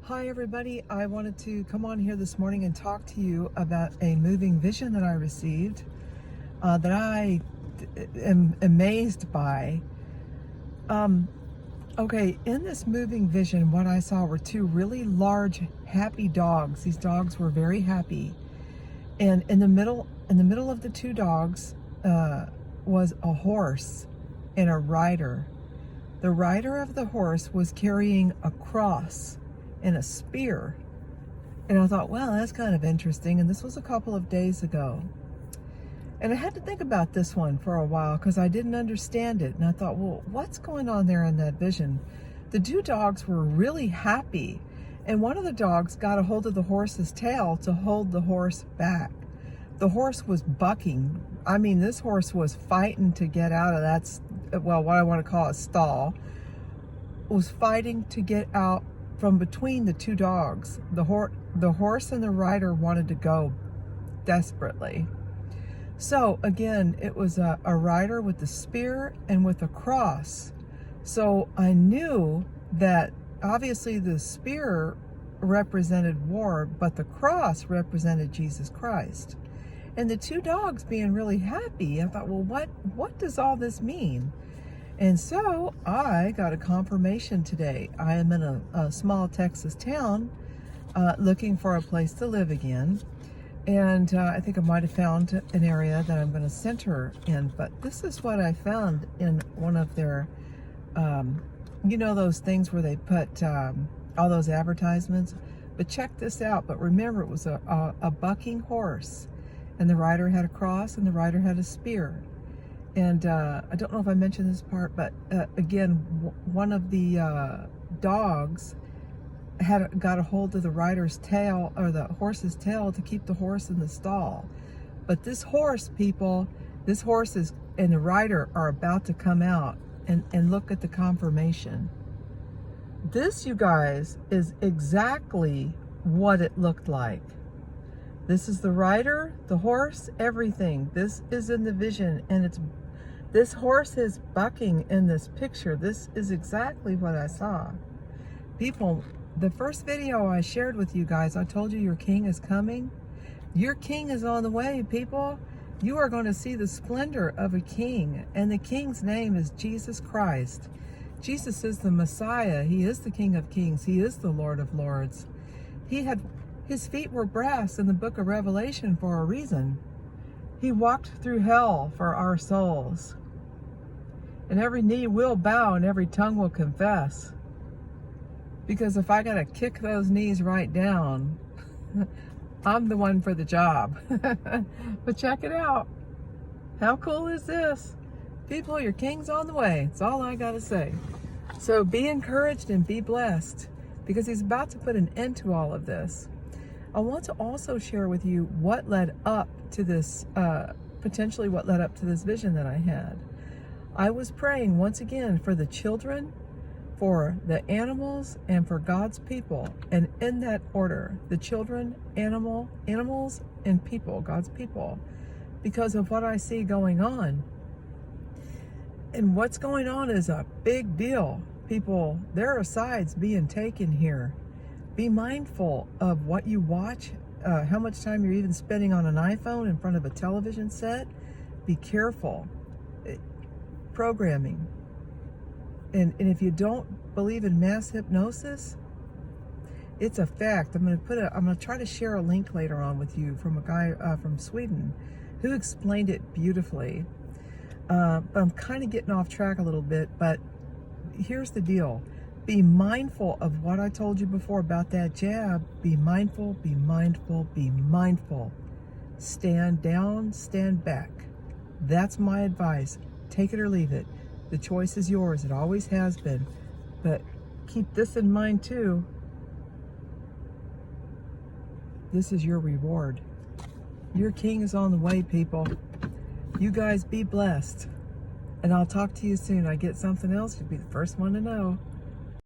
Hi everybody, I wanted to come on here this morning and talk to you about a moving vision that I received that I am amazed by. Okay, in this moving vision, what I saw were two really large, happy dogs. These dogs were very happy, and in the middle of the two dogs was a horse and a rider. The rider of the horse was carrying a cross and a spear. And I thought, well, that's kind of interesting. And this was a couple of days ago. And I had to think about this one for a while because I didn't understand it. And I thought, well, what's going on there in that vision? The two dogs were really happy. And one of the dogs got a hold of the horse's tail to hold the horse back. The horse was bucking. I mean, this horse was fighting to get out of that, well, what I want to call a stall. Was fighting to get out from between the two dogs. The horse and the rider wanted to go desperately. So again, it was a rider with the spear and with a cross. So I knew that obviously the spear represented war, but the cross represented Jesus Christ. And the two dogs being really happy, I thought, well, what does all this mean? And so I got a confirmation today. I am in a small Texas town looking for a place to live again. And I think I might have found an area that I'm going to center in. But this is what I found in one of their, you know, those things where they put all those advertisements. But check this out. But remember, it was a bucking horse. And the rider had a cross and the rider had a spear. And I don't know if I mentioned this part, but again, one of the dogs got a hold of the rider's tail, or the horse's tail, to keep the horse in the stall. But this horse, people, this horse and the rider are about to come out and look at the confirmation. This, you guys, is exactly what it looked like. This is the rider, the horse, everything. This is in the vision, and this horse is bucking in this picture. This is exactly what I saw. People, the first video I shared with you guys, I told you your king is coming. Your king is on the way, people. You are going to see the splendor of a king, and the king's name is Jesus Christ. Jesus is the Messiah. He is the King of Kings. He is the Lord of Lords. His feet were brass in the book of Revelation for a reason. He walked through hell for our souls. And every knee will bow and every tongue will confess. Because if I got to kick those knees right down, I'm the one for the job. But check it out. How cool is this? People, your king's on the way. That's all I got to say. So be encouraged and be blessed, because he's about to put an end to all of this. I want to also share with you what led up to this, potentially what led up to this vision that I had. I was praying once again for the children, for the animals, and for God's people. And in that order, the children, animals, and people, God's people, because of what I see going on. And what's going on is a big deal. People, there are sides being taken here. Be mindful of what you watch, how much time you're even spending on an iPhone in front of a television set. Be careful. Programming. And if you don't believe in mass hypnosis, it's a fact. I'm going to try to share a link later on with you from a guy from Sweden who explained it beautifully. But I'm kind of getting off track a little bit, but here's the deal. Be mindful of what I told you before about that jab. Be mindful, be mindful, be mindful. Stand down, stand back. That's my advice. Take it or leave it. The choice is yours. It always has been. But keep this in mind too. This is your reward. Your king is on the way, people. You guys be blessed. And I'll talk to you soon. I get something else, you'll be the first one to know.